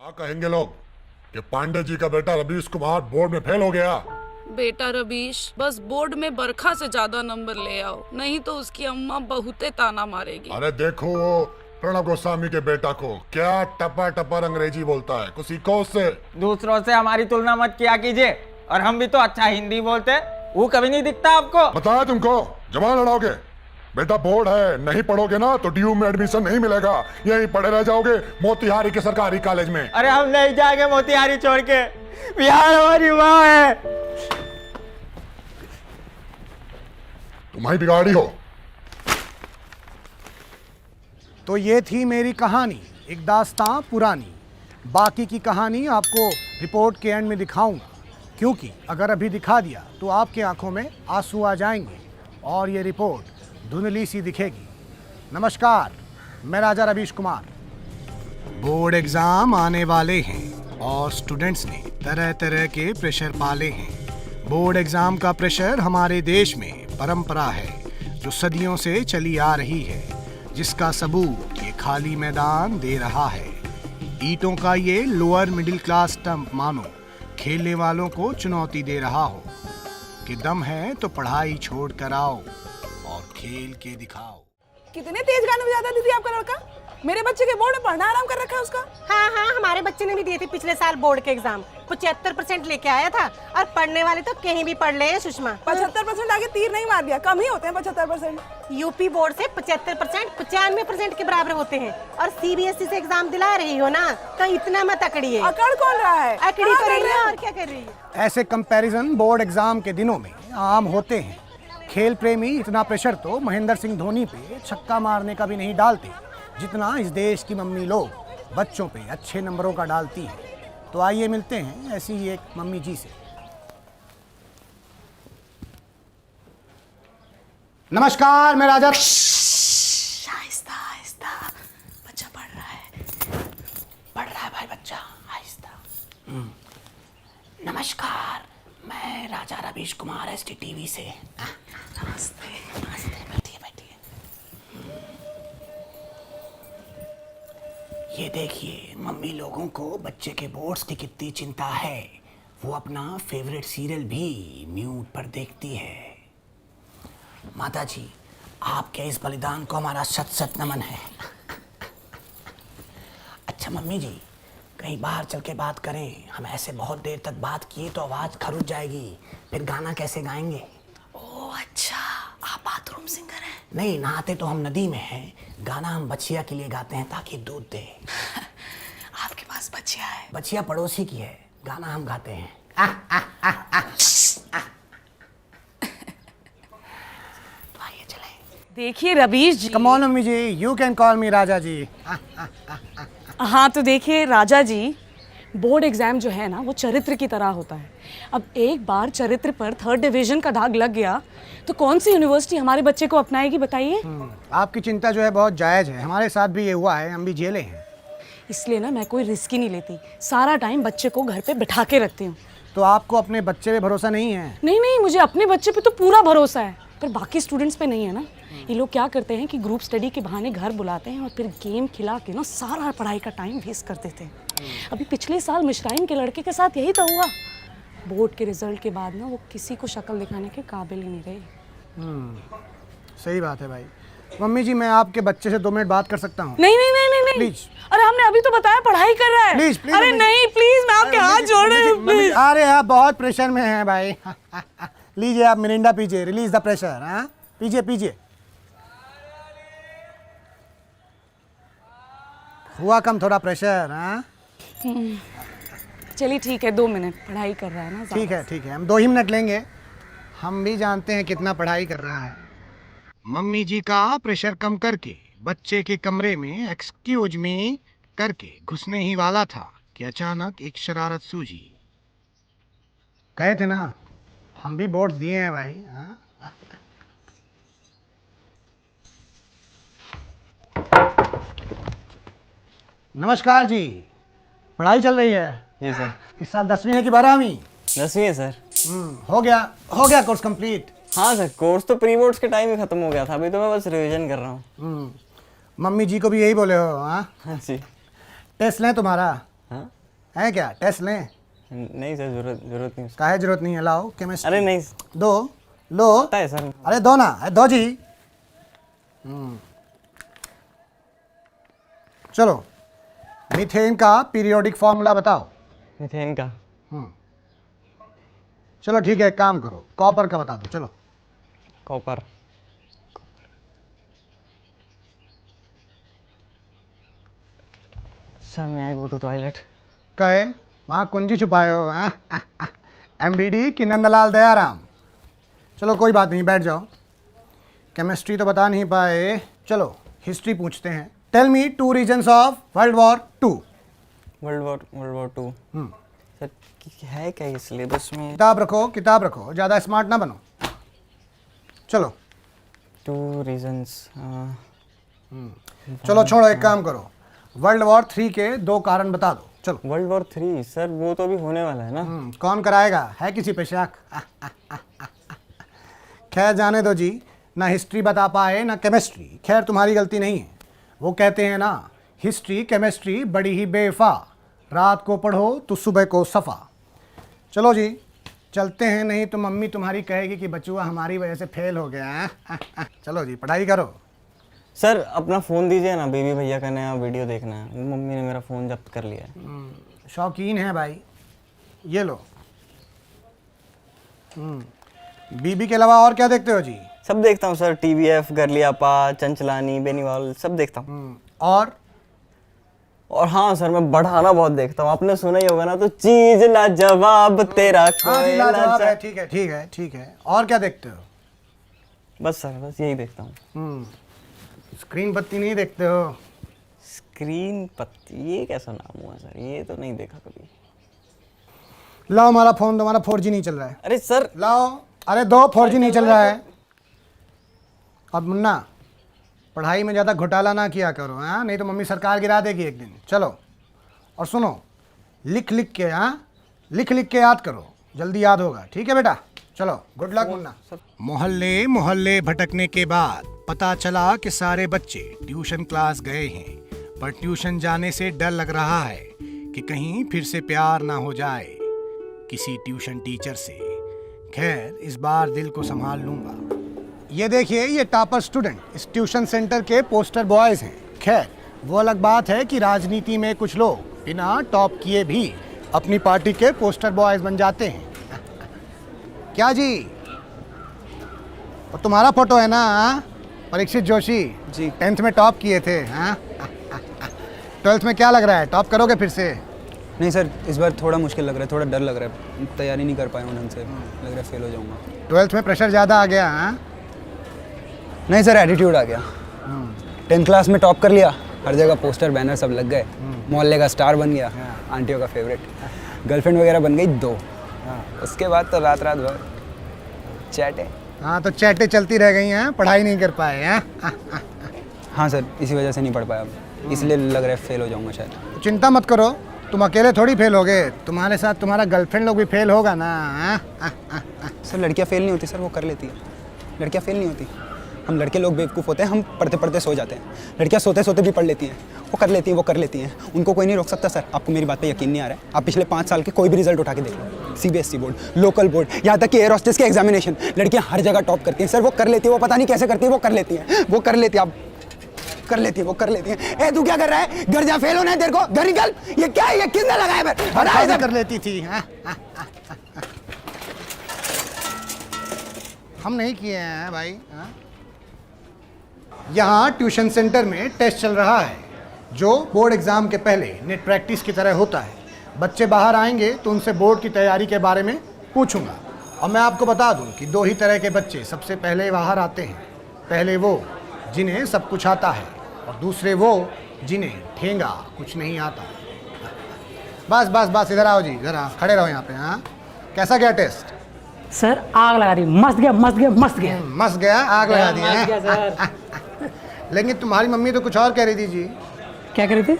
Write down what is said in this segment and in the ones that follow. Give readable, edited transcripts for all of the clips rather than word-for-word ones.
क्या कहेंगे लोग कि पांडे जी का बेटा रवीश कुमार बोर्ड में फेल हो गया? बेटा रवीश बस बोर्ड में बरखा से ज्यादा नंबर ले आओ, नहीं तो उसकी अम्मा बहुते ताना मारेगी। अरे देखो वो प्रणब गोस्वामी के बेटा को क्या टपा टपर अंग्रेजी बोलता है, कुछ सीखो उससे। दूसरों से हमारी तुलना मत किया कीजिए, और हम भी तो अच्छा हिंदी बोलते, वो कभी नहीं दिखता आपको। बताया तुमको, जवान लड़ाओगे? बेटा बोर्ड है, नहीं पढ़ोगे ना तो ड्यू में एडमिशन नहीं मिलेगा, यहीं पढ़े रह जाओगे मोतिहारी के सरकारी कॉलेज में। अरे हम नहीं जाएंगे मोतिहारी छोड़ के, बिहार हमारी माँ है। तुम्हारी बिगाड़ी हो। तो ये थी मेरी कहानी, एक दास्तां पुरानी। बाकी की कहानी आपको रिपोर्ट के एंड में दिखाऊंगा, क्योंकि अगर अभी दिखा दिया तो आपकी आंखों में आंसू आ जाएंगे और ये रिपोर्ट धुंधली सी दिखेगी। नमस्कार, मैं राजा रवीश कुमार। बोर्ड एग्ज़ाम आने वाले हैं और स्टूडेंट्स ने तरह तरह के प्रेशर पाले हैं। बोर्ड एग्ज़ाम का प्रेशर हमारे देश में परंपरा है जो सदियों से चली आ रही है, जिसका सबूत ये खाली मैदान दे रहा है। ईंटों का ये लोअर मिडिल क्लास स्टंप मानो खेलने वालों को चुनौती दे रहा हो कि दम है तो पढ़ाई छोड़ कर आओ और खेल के दिखाओ। कितने तेज गाने बजाता दीदी आपका लड़का। मेरे बच्चे के बोर्ड में पढ़ना आराम कर रखा है उसका। हाँ हाँ, हमारे बच्चे ने भी दिए थे पिछले साल बोर्ड के एग्जाम, 75% लेके आया था। और पढ़ने वाले तो कहीं भी पढ़ ले हैं सुषमा। 75% आगे तीर नहीं मार दिया, कम ही होते हैं 75%। यूपी बोर्ड से 75% 95% के बराबर होते हैं। और सीबीएसई से एग्जाम दिला रही हो ना, तो इतना मत अकड़िए। अकड़ कौन रहा है? अकड़ी तो रही है, और क्या कर रही है। ऐसे कंपैरिजन बोर्ड एग्जाम के दिनों में आम होते हैं। खेल प्रेमी इतना प्रेशर तो महेंद्र सिंह धोनी पे छक्का मारने का भी नहीं डालते, जितना इस देश की मम्मी लोग बच्चों पे अच्छे नंबरों का डालती है। तो आइए मिलते हैं ऐसी ही एक मम्मी जी से। नमस्कार, मैं राजा। आहिस्ता आहिस्ता, बच्चा पढ़ रहा है भाई, बच्चा आहिस्ता। नमस्कार, मैं राजा रवीश कुमार एसटी टीवी से। नमस्ते नमस्ते, बैठिए बैठिए। ये देखिए, मम्मी लोगों को बच्चे के बोर्ड्स की कितनी चिंता है। वो अपना फेवरेट सीरियल भी म्यूट पर देखती है। माता जी, आपके इस बलिदान को हमारा शत शत नमन है। अच्छा मम्मी जी, कहीं बाहर चल के बात करें। हम ऐसे बहुत देर तक बात किए तो आवाज़ खरुच जाएगी, फिर गाना कैसे गाएंगे? ओह अच्छा, आप बाथरूम सिंगर हैं? नहीं, नहाते तो हम नदी में हैं। गाना हम बछिया के लिए गाते हैं ताकि दूध दे। आपके पास बछिया है? बछिया पड़ोसी की है, गाना हम गाते हैं। तो आइए चलें। देखिए Ravish ji. Come on mummy ji, you can call me Raja ji. हाँ तो देखिए राजा जी, बोर्ड एग्जाम जो है ना वो चरित्र की तरह होता है। अब एक बार चरित्र पर 3rd डिवीजन का दाग लग गया तो कौन सी यूनिवर्सिटी हमारे बच्चे को अपनाएगी बताइए? आपकी चिंता जो है बहुत जायज़ है, हमारे साथ भी ये हुआ है, हम भी झेले हैं। इसलिए ना मैं कोई रिस्क ही नहीं लेती, सारा टाइम बच्चे को घर पे बिठा के रखती हूँ। तो आपको अपने बच्चे पे भरोसा नहीं है? नहीं नहीं, मुझे अपने बच्चे पे तो पूरा भरोसा है, पर बाकी स्टूडेंट्स पे नहीं है ना। ये लोग क्या करते हैं कि ग्रुप स्टडी के बहाने घर बुलाते हैं और फिर गेम खिला के ना सारा पढ़ाई का टाइम वेस्ट कर देते हैं। अभी पिछले साल मिश्राइन के लड़के के साथ यही तो हुआ। बोर्ड के रिजल्ट के बाद ना वो किसी को शक्ल दिखाने के काबिल ही नहीं रहे। सही बात है भाई। मम्मी जी, मैं आपके बच्चे से 2 मिनट बात कर सकता हूँ? नहीं नहीं नहीं नहीं नहीं, प्लीज। अरे हमने अभी तो बताया पढ़ाई कर रहा है। Please please. अरे नहीं प्लीज, मैं आपके हाथ जोड़ रही हूँ प्लीज। अरे आप बहुत प्रेशर में हैं भाई। लीजिए, आप मिरिंडा पीजिए, रिलीज द प्रेशर। हाँ पीजिए पीजिए। हुआ कम थोड़ा प्रेशर? हाँ चलिए ठीक है, 2 मिनट, पढ़ाई कर रहा है ना। ठीक है ठीक है, हम 2 ही मिनट लेंगे। हम भी जानते हैं कितना पढ़ाई कर रहा है। मम्मी जी का प्रेशर कम करके बच्चे के कमरे में एक्सक्यूज मी करके घुसने ही वाला था कि अचानक एक शरारत सूझी। कहे थे ना, हम भी बोर्ड दिए हैं भाई। हाँ? नमस्कार जी, पढ़ाई चल रही है? जी सर। इस साल 10वीं है कि 12वीं? 10वीं है सर। हो गया कोर्स कंप्लीट? हाँ सर, कोर्स तो प्री बोर्ड्स के टाइम ही खत्म हो गया था, अभी तो मैं बस रिवीजन कर रहा हूँ। मम्मी जी को भी यही बोले हो? हाँ हाँ जी। टेस्ट लें तुम्हारा? हाँ है क्या? टेस्ट लें? नहीं सर, जरूरत नहीं। काहे जरूरत नहीं है? लाओ केमिस्ट्री। अरे नहीं दो लो। पता है सर। अरे दो ना, दो जी। चलो मीथेन का पीरियोडिक फॉर्मूला बताओ। मीथेन का चलो ठीक है, एक काम करो, कॉपर का बता दो। चलो कॉपर। सर मैं आई गो टू टॉयलेट। कहे वहाँ कुंजी छुपाए हो? एमडीडी कि नंदलाल दयाराम? चलो कोई बात नहीं, बैठ जाओ। केमिस्ट्री तो बता नहीं पाए, चलो हिस्ट्री पूछते हैं। Tell me 2 reasons of world war 2। World war 2 sir है क्या ये सिलेबस में? किताब रखो, किताब रखो, ज़्यादा स्मार्ट ना बनो। चलो 2 रीजन्स। चलो छोड़ो, एक काम करो, वर्ल्ड वॉर 3 के 2 कारण बता दो। चलो। वर्ल्ड वॉर 3 सर वो तो अभी होने वाला है ना। कौन कराएगा? है किसी पे शक? खैर जाने दो जी, ना हिस्ट्री बता पाए ना केमिस्ट्री। खैर तुम्हारी गलती नहीं है। वो कहते हैं ना, हिस्ट्री केमिस्ट्री बड़ी ही बेवफा, रात को पढ़ो तो सुबह को सफ़ा। चलो जी चलते हैं, नहीं तो मम्मी तुम्हारी कहेगी कि बचुआ हमारी वजह से फेल हो गया। चलो जी पढ़ाई करो। सर अपना फ़ोन दीजिए ना, बेबी भैया का नया वीडियो देखना है। मम्मी ने मेरा फ़ोन जब्त कर लिया है। शौकीन है भाई, ये लो। बीबी के अलावा और क्या देखते हो जी? सब देखता हूँ सर, TVF, गर्ली आपा, चंचलानी, बेनीवाल, सब देखता हूँ। और हाँ सर मैं बढ़ाना बहुत देखता हूँ। आपने सुना ही होगा ना, तो चीज ला जवाब तेरा हाँ जी कोई लाजवाब ना है। ठीक है ठीक है ठीक है। और क्या देखते हो? बस सर बस यही देखता हूँ। स्क्रीन बत्ती नहीं देखते हो? स्क्रीन पत्ती, ये कैसा नाम हुआ सर? ये तो नहीं देखा कभी। लाओ हमारा फ़ोन, तुम्हारा 4G नहीं चल रहा है। अरे सर लाओ। अरे दो, 4G नहीं चल रहा है। और मुन्ना पढ़ाई में ज़्यादा घोटाला ना किया करो, हाँ, नहीं तो मम्मी सरकार गिरा देगी एक दिन। चलो और सुनो, लिख लिख के, हाँ, लिख लिख के याद करो, जल्दी याद होगा। ठीक है बेटा? चलो गुड लक मुन्ना। मोहल्ले मोहल्ले भटकने के बाद पता चला कि सारे बच्चे ट्यूशन क्लास गए हैं, पर ट्यूशन जाने से डर लग रहा है कि कहीं फिर से प्यार ना हो जाए किसी ट्यूशन टीचर से। खैर इस बार दिल को संभाल लूंगा। ये देखिए, ये टॉपर स्टूडेंट इस ट्यूशन सेंटर के पोस्टर बॉयज हैं। खैर वो अलग बात है कि राजनीति में कुछ लोग बिना टॉप किए भी अपनी पार्टी के पोस्टर बॉयज बन जाते हैं। क्या जी? और तुम्हारा फोटो है ना, परीक्षित जोशी जी, 10th में टॉप किए थे। हाँ 12th में क्या लग रहा है, टॉप करोगे फिर से? नहीं सर, इस बार थोड़ा मुश्किल लग रहा है, थोड़ा डर लग रहा है, तैयारी नहीं कर पाया हूँ ढंग से, लग रहा है फेल हो जाऊँगा। 12th में प्रेशर ज़्यादा आ गया? हाँ नहीं सर, एटीट्यूड आ गया। 10th क्लास में टॉप कर लिया, हर जगह पोस्टर बैनर सब लग गए, मोहल्ले का स्टार बन गया, आंटियों का फेवरेट, गर्लफ्रेंड वगैरह बन गई 2। उसके बाद तो रात रात भर चैटे। हाँ तो चैटे चलती रह गई हैं, पढ़ाई नहीं कर पाए हैं। हाँ सर, इसी वजह से नहीं पढ़ पाया अब, इसलिए लग रहा है फेल हो जाऊँगा शायद। चिंता मत करो, तुम अकेले थोड़ी फेल होगे, तुम्हारे साथ तुम्हारा गर्लफ्रेंड लोग भी फेल होगा ना। सर लड़कियाँ फेल नहीं होती सर, वो कर लेती है। लड़कियाँ फेल नहीं होती, हम लड़के लोग बेवकूफ़ होते हैं, हम पढ़ते पढ़ते सो जाते हैं। लड़कियाँ सोते सोते भी पढ़ लेती हैं, वो कर लेती हैं, वो कर लेती हैं, उनको कोई नहीं रोक सकता सर। आपको मेरी बात पे यकीन नहीं आ रहा है? आप पिछले 5 साल के कोई भी रिजल्ट उठा के देख लो, CBSE बोर्ड, लोकल बोर्ड, यहाँ तक कि एयर होस्टेस के एग्जामिनेशन, लड़कियाँ हर जगह टॉप करती हैं सर। वो कर लेती है, वो पता नहीं कैसे करती है, वो कर लेती हैं, वो कर लेती है, आप कर लेती है, वो कर लेती हैं। ए तू क्या कर रहा है? घर जा, फेल होना है तेरे को, घर निकल। ये क्या है, ये किसने लगाया? कर लेती थी। हम नहीं किए हैं भाई। यहाँ ट्यूशन सेंटर में टेस्ट चल रहा है, जो बोर्ड एग्जाम के पहले नेट प्रैक्टिस की तरह होता है। बच्चे बाहर आएंगे तो उनसे बोर्ड की तैयारी के बारे में पूछूंगा। और मैं आपको बता दूं कि 2 ही तरह के बच्चे सबसे पहले बाहर आते हैं। पहले वो जिन्हें सब कुछ आता है, और दूसरे वो जिन्हें ठेंगा कुछ नहीं आता। बस बस बस, इधर आओ जी, इधर आओ, खड़े रहो यहाँ पे। हाँ कैसा गया टेस्ट? सर आग लगा दी, मस्त गया मस्त गया मस्त गया। मस्त गया, आग लगा दी है। लेकिन तुम्हारी मम्मी तो कुछ और कह रही थी जी। क्या कह रही थी?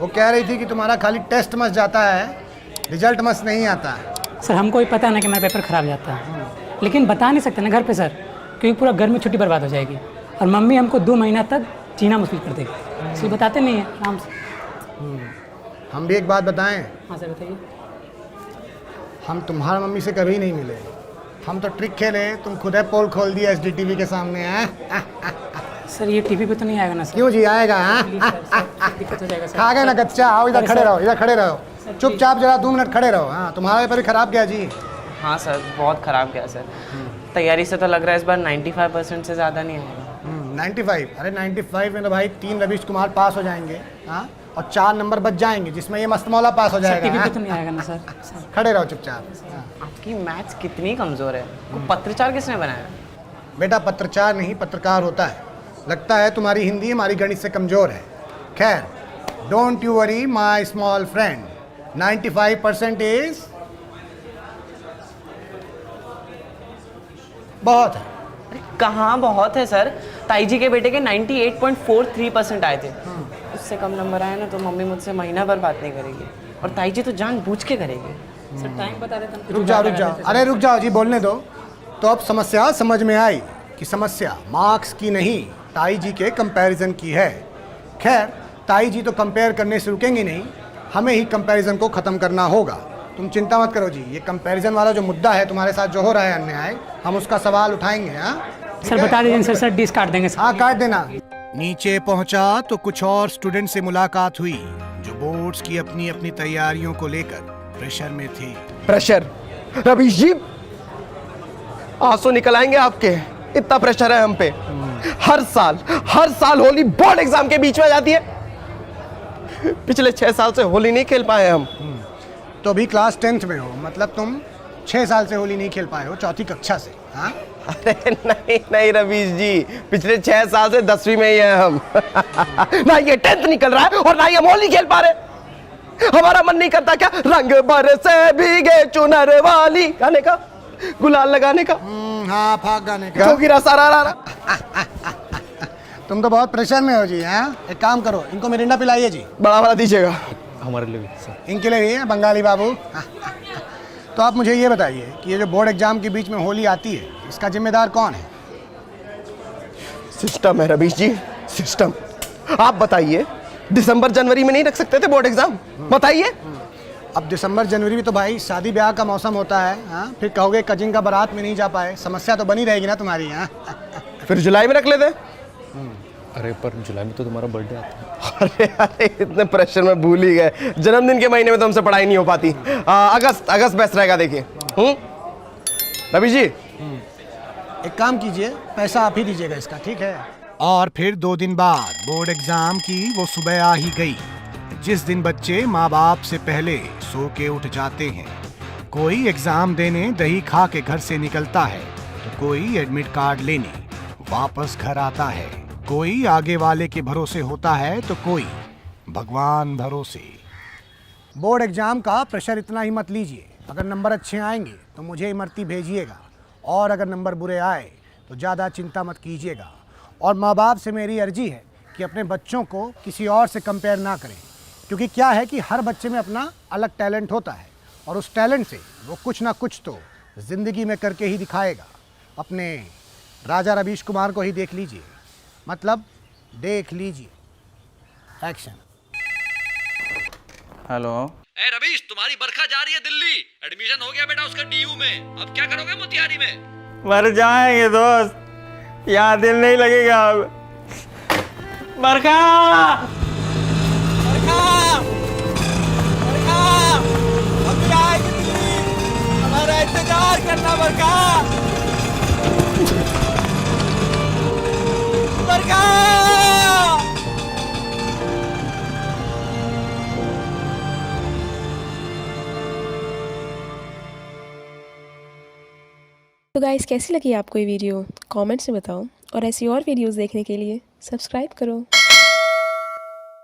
वो कह रही थी कि तुम्हारा खाली टेस्ट मस्त जाता है, रिजल्ट मस्त नहीं आता। सर हमको ही पता ना कि मेरा पेपर खराब जाता है, लेकिन बता नहीं सकते ना घर पे सर, क्योंकि पूरा घर में छुट्टी बर्बाद हो जाएगी, और मम्मी हमको 2 महीना तक जीना मुश्किल कर देगी, इसलिए बताते नहीं है आराम से। हम भी एक बात बताएं, हाँ सर बताइए। हम तुम्हारी मम्मी से कभी नहीं मिले। हम तो ट्रिक खेले, तुम खुद है पोल खोल दिया SDTV के सामने हैं। सर ये टीवी पे तो नहीं आएगा ना सर? क्यों जी आएगा? दिक्कत हो जाएगा सर। खा गए ना कच्चा, आओ इधर खड़े रहो, इधर खड़े रहो, चुपचाप जरा 2 मिनट खड़े रहो। हाँ तुम्हारा पेपर खराब गया जी। हाँ सर बहुत ख़राब गया सर। तैयारी से तो लग रहा है इस बार 95% से ज़्यादा नहीं आएगा। 95? अरे 95 में तो भाई 3 रवीश कुमार पास हो जाएंगे, हाँ, और 4 नंबर बच जाएंगे, जिसमें ये मस्तमौला पास हो जाएगा। टीवी पे हाँ? तो नहीं आएगा ना सर? खड़े रहो चुपचाप। हाँ। आपकी मैथ्स कितनी कमज़ोर है। वो पत्रचार किसने बनाया? बेटा पत्रचार नहीं, पत्रकार होता है। लगता है तुम्हारी हिंदी हमारी गणित से कमज़ोर है। खैर, don't you worry my small friend, 95% is बहुत है। अरे कहाँ बहुत है सर। ताई जी के बेटे के 98.43% आए थे। उससे कम नंबर आए ना तो मम्मी मुझसे महीना भर बात नहीं करेगी, और ताई जी तो जानबूझ के करेगी। सर टाइम बता देते हैं। रुक जाओ, अरे रुक जाओ जी, बोलने दो। तो अब समस्या समझ में आई कि समस्या मार्क्स की नहीं, ताई जी के कंपैरिजन की है। खैर, ताई जी तो कंपेयर करने से रुकेंगी नहीं, हमें ही कंपैरिजन को ख़त्म करना होगा। तुम चिंता मत करो जी, ये कंपैरिजन वाला जो मुद्दा है तुम्हारे साथ जो हो रहा है अन्याय, हम उसका सवाल उठाएंगे। हाँ सर बता दीजिए सर डिस काट देंगे सर। हाँ काट देना। नीचे पहुंचा तो कुछ और स्टूडेंट से मुलाकात हुई जो बोर्ड्स की अपनी अपनी तैयारियों को लेकर प्रेशर में थे। प्रेशर? रवीश जी आंसू निकल आएंगे आपके, इतना प्रेशर है हम पे। हर साल होली बोर्ड एग्जाम के बीच में आ जाती है। पिछले 6 साल से होली नहीं खेल पाए हम। तो अभी क्लास 10th में हो, मतलब तुम 6 साल से होली नहीं खेल पाए हो, 4th कक्षा से। हाँ अरे नहीं रवीश जी, पिछले 6 साल से 10वीं में ही है हम। ना ये 10th निकल रहा है और ना ही हम होली खेल पा रहे। हमारा मन नहीं करता क्या रंग बरसे भीगे चुनर वाली गाने का, गुलाल लगाने का, हाँ फाग गाने का, जो गिरा सारा रा। तुम तो बहुत प्रेशर में हो जी। हाँ एक काम करो, इनको मिरिंडा पिलाइए जी। बड़ा वाला दीजिएगा। हमारे लिए भी सर। इनके लिए भी है बंगाली बाबू। तो आप मुझे ये बताइए कि ये जो बोर्ड एग्जाम के बीच में होली आती है, इसका जिम्मेदार कौन है? सिस्टम है रवीश जी, सिस्टम। आप बताइए, दिसंबर जनवरी में नहीं रख सकते थे बोर्ड एग्जाम? बताइए। अब दिसंबर जनवरी में तो भाई शादी ब्याह का मौसम होता है। हाँ फिर कहोगे कजिन का बारात में नहीं जा पाए, समस्या तो बनी रहेगी ना तुम्हारी। हाँ फिर जुलाई में रख लेते। अरे पर जुलाई में तो तुम्हारा बर्थडे आता है। अरे इतने प्रेशर में भूल ही गए, जन्मदिन के महीने में तो हमसे पढ़ाई नहीं हो पाती। अगस्त बेस्ट रहेगा। देखिए रवि जी एक काम कीजिए, पैसा आप ही दीजिएगा इसका, ठीक है? और फिर 2 दिन बाद बोर्ड एग्जाम की वो सुबह आ ही गई, जिस दिन बच्चे माँ बाप से पहले सो के उठ जाते हैं। कोई एग्जाम देने दही खा के घर से निकलता है, तो कोई एडमिट कार्ड लेने वापस घर आता है। कोई आगे वाले के भरोसे होता है तो कोई भगवान भरोसे। बोर्ड एग्जाम का प्रेशर इतना ही मत लीजिए। अगर नंबर अच्छे आएंगे तो मुझे इमरती भेजिएगा, और अगर नंबर बुरे आए तो ज़्यादा चिंता मत कीजिएगा। और माँ बाप से मेरी अर्जी है कि अपने बच्चों को किसी और से कंपेयर ना करें, क्योंकि क्या है कि हर बच्चे में अपना अलग टैलेंट होता है, और उस टैलेंट से वो कुछ ना कुछ तो ज़िंदगी में करके ही दिखाएगा। अपने राजा रवीश कुमार को ही देख लीजिए, मतलब देख लीजिए। एक्शन। हेलो। ए रवीश, तुम्हारी बरखा जा रही है दिल्ली। एडमिशन हो गया बेटा उसका DU में। अब क्या करोगे मोतिहारी में? मर जाएंगे दोस्त, यहाँ दिल नहीं लगेगा अब। बरखा अभी आएगी दिल्ली, हमारा इंतजार करना। बरखा तो गाइस कैसी लगी आपको ये वीडियो? कमेंट्स में बताओ, और ऐसी और वीडियोस देखने के लिए सब्सक्राइब करो।